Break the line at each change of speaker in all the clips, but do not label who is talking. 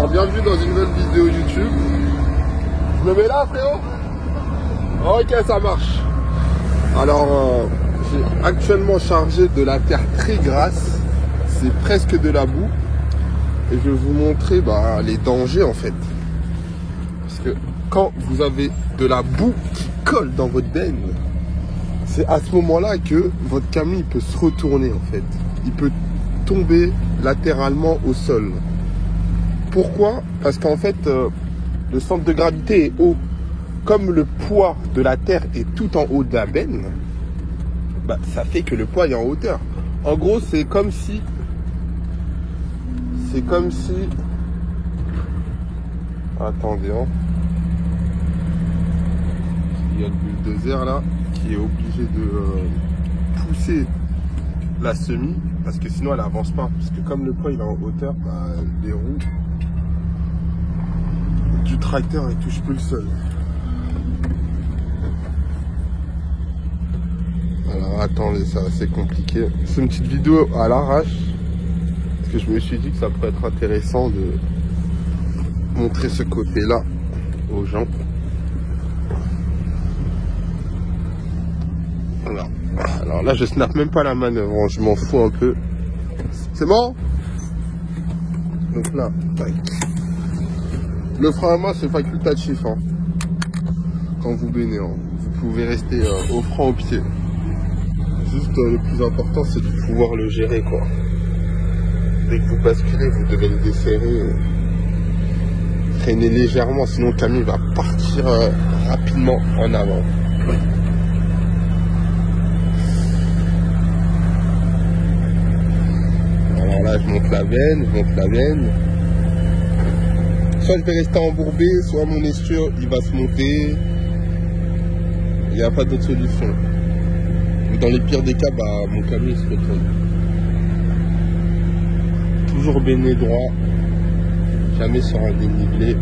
Alors bienvenue dans une nouvelle vidéo YouTube. Je me mets là frérot. Ok, ça marche. Alors j'ai actuellement chargé de la terre très grasse. C'est presque de la boue. Et je vais vous montrer les dangers en fait. Parce que quand vous avez de la boue qui colle dans votre benne, c'est à ce moment-là que votre camion il peut se retourner en fait. Il peut tomber latéralement au sol. Pourquoi? Parce qu'en fait, le centre de gravité est haut. Comme le poids de la terre est tout en haut de la benne, ça fait que le poids est en hauteur. En gros, c'est comme si... Attendez, hein. Il y a le bulldozer là qui est obligé de pousser la semis parce que sinon elle avance pas. Parce que comme le poids il est en hauteur, les roues du tracteur ne touchent plus le sol. Alors attendez, c'est assez compliqué. C'est une petite vidéo à l'arrache parce que je me suis dit que ça pourrait être intéressant de montrer ce côté là aux gens. Alors là je snap même pas la manœuvre, hein, je m'en fous un peu. C'est bon? Donc là, tac. Le frein à main c'est facultatif, hein. Quand vous baignez, hein. Vous pouvez rester au frein au pied. Juste le plus important c'est de pouvoir le gérer quoi. Dès que vous basculez, vous devez le desserrer. Freiner légèrement, sinon le camion va partir rapidement en avant. Alors là, je monte la veine, Soit je vais rester embourbé, soit mon esture, il va se monter. Il n'y a pas d'autre solution. Dans les pires des cas, mon camion il se retourne. Toujours béné droit, jamais sur un dénivelé.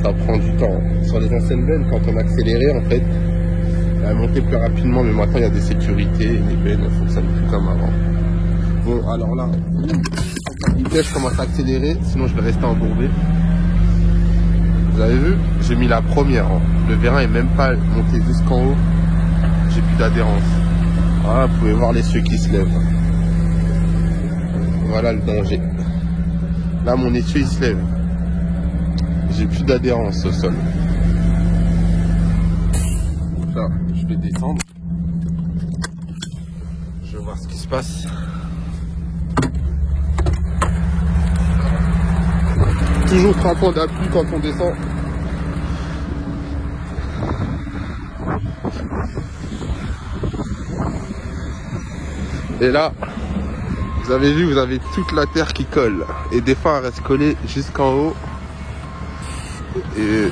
Ça prend du temps. Sur les anciennes bennes, quand on accélérait, en fait, elle montait plus rapidement, mais maintenant il y a des sécurités et les bennes ne fonctionnent plus comme avant. Bon, alors là, je commence à accélérer, sinon je vais rester embourbé. Vous avez vu, j'ai mis la première. Hein. Le vérin est même pas monté jusqu'en haut. J'ai plus d'adhérence. Voilà, vous pouvez voir les cieux qui se lèvent. Voilà le danger. Là, mon essieu il se lève. J'ai plus d'adhérence au sol. Là, je vais descendre. Je vais voir ce qui se passe. Toujours frappant d'appui quand on descend. Et là, vous avez vu, vous avez toute la terre qui colle. Et des fois, elle reste collée jusqu'en haut. Et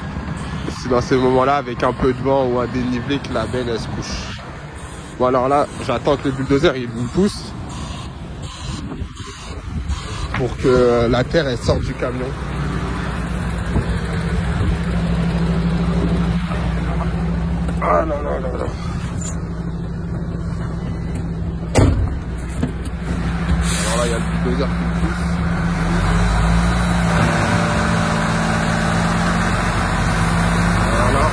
c'est dans ces moments-là, avec un peu de vent ou un dénivelé, que la benne, elle se couche. Bon, alors là, j'attends que le bulldozer, il me pousse. Pour que la terre, elle sorte du camion. Ah là là là là. Alors là, il y a le bulldozer qui me pousse. Voilà.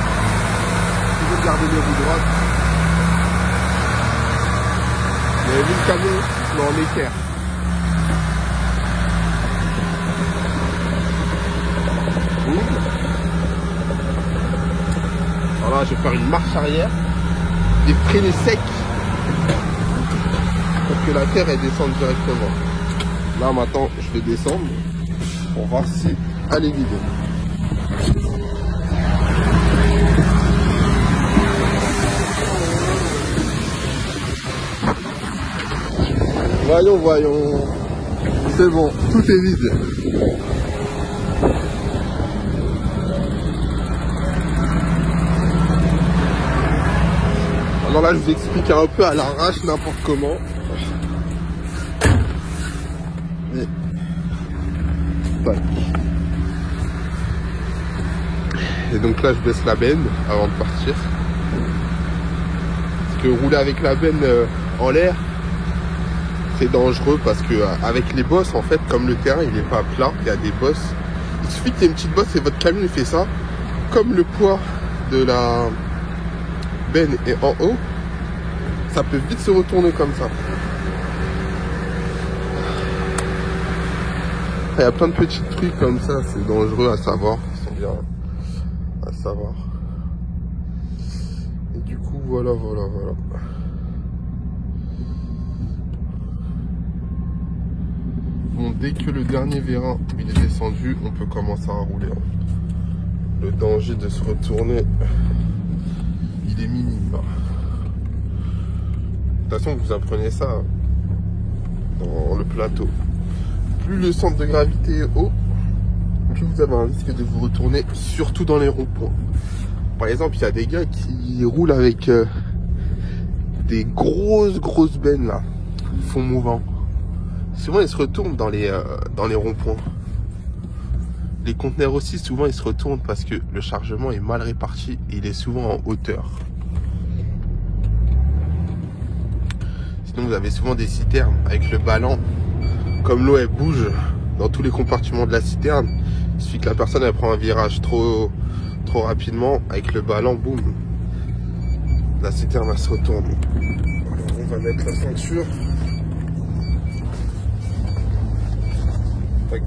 Toujours garder les roues droites. Vous avez vu le camion, il se met en équerre. Alors là, je vais faire une marche arrière et freiner sec pour que la terre elle descende directement. Là maintenant, je vais descendre pour voir si elle est vide. Voyons. C'est bon, tout est vide. Alors là, je vous explique un peu à l'arrache, n'importe comment. Et donc là, je baisse la benne avant de partir. Parce que rouler avec la benne en l'air, C'est dangereux parce que avec les bosses, en fait, comme le terrain il n'est pas plat, il y a des bosses. Il suffit qu'il y ait une petite bosse et votre camion il fait ça. Comme le poids de la benne est en haut, ça peut vite se retourner comme ça. Il y a plein de petits trucs comme ça, c'est dangereux à savoir. Ils sont bien à savoir. Et du coup, voilà. Bon, dès que le dernier vérin il est descendu, on peut commencer à rouler. Le danger de se retourner, il est minime. De toute façon, vous apprenez ça dans le plateau. Plus le centre de gravité est haut, plus vous avez un risque de vous retourner, surtout dans les ronds-points. Par exemple, il y a des gars qui roulent avec des grosses bennes là, fond mouvant. Souvent, ils se retournent dans les ronds-points. Les conteneurs aussi, souvent, ils se retournent parce que le chargement est mal réparti et il est souvent en hauteur. Sinon, vous avez souvent des citernes avec le ballon. Comme l'eau, elle bouge dans tous les compartiments de la citerne, il suffit que la personne, elle prend un virage trop rapidement, avec le ballon, boum, la citerne, elle se retourne. Alors, on va mettre la ceinture. Tac.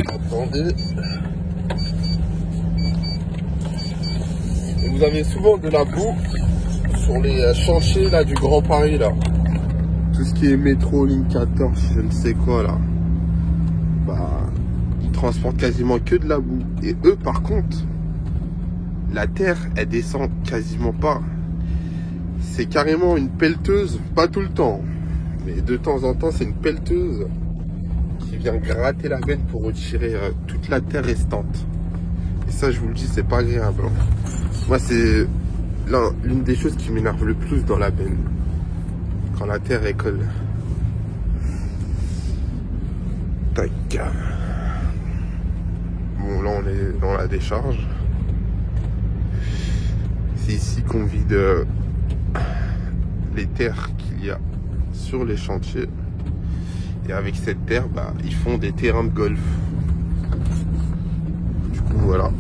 Attendez. Et vous avez souvent de la boue sur les chantiers là du Grand Paris là. Tout ce qui est métro, ligne 14, je ne sais quoi là. Bah, ils transportent quasiment que de la boue. Et eux par contre, la terre, elle descend quasiment pas. C'est carrément une pelleteuse, pas tout le temps. Mais de temps en temps, c'est une pelleteuse qui vient gratter la benne pour retirer toute la terre restante. Et ça, je vous le dis, c'est pas agréable. Moi, c'est l'une des choses qui m'énerve le plus dans la benne. Quand la terre est colle. Tac. Bon, là, on est dans la décharge. C'est ici qu'on vide les terres qu'il y a sur les chantiers. Et avec cette terre, bah, ils font des terrains de golf. Du coup, voilà.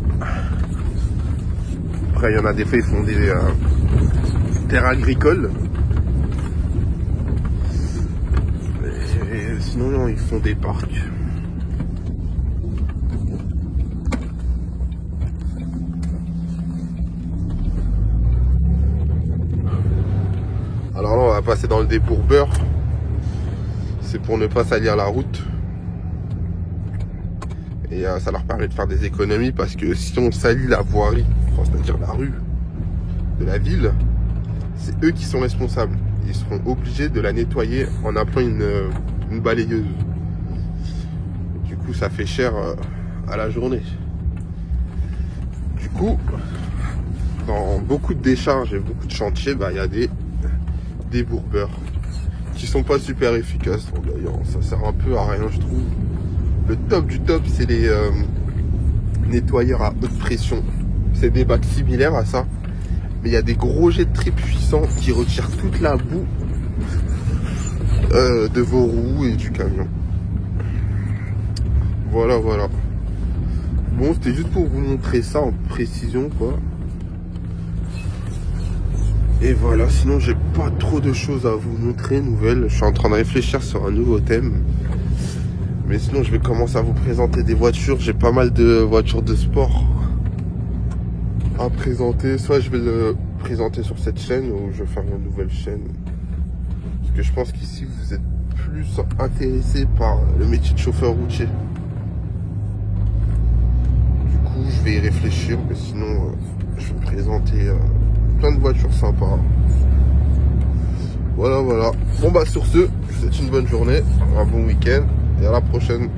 Après, il y en a des fois, ils font des terres agricoles. Et sinon, non, ils font des parcs. Alors là, on va passer dans le débourbeur. C'est pour ne pas salir la route. Et ça leur permet de faire des économies parce que si on salit la voirie, enfin, c'est-à-dire la rue de la ville, c'est eux qui sont responsables. Ils seront obligés de la nettoyer en appelant une balayeuse. Du coup, ça fait cher à la journée. Du coup, dans beaucoup de décharges et beaucoup de chantiers, bah, y a des débourbeurs qui sont pas super efficaces. D'ailleurs, ça sert un peu à rien, je trouve. Le top du top, c'est les nettoyeurs à haute pression. C'est des bacs similaires à ça, mais il y a des gros jets très puissants qui retirent toute la boue de vos roues et du camion. Voilà. Bon, c'était juste pour vous montrer ça en précision, quoi. Et voilà, sinon j'ai pas trop de choses à vous montrer nouvelles. Je suis en train de réfléchir sur un nouveau thème. Mais sinon je vais commencer à vous présenter des voitures. J'ai pas mal de voitures de sport à présenter. Soit je vais le présenter sur cette chaîne ou je vais faire une nouvelle chaîne. Parce que je pense qu'ici vous êtes plus intéressé par le métier de chauffeur routier. Du coup je vais y réfléchir. Mais sinon je vais présenter plein de voitures sympas. Voilà. Bon bah sur ce, je vous souhaite une bonne journée, un bon week-end et à la prochaine.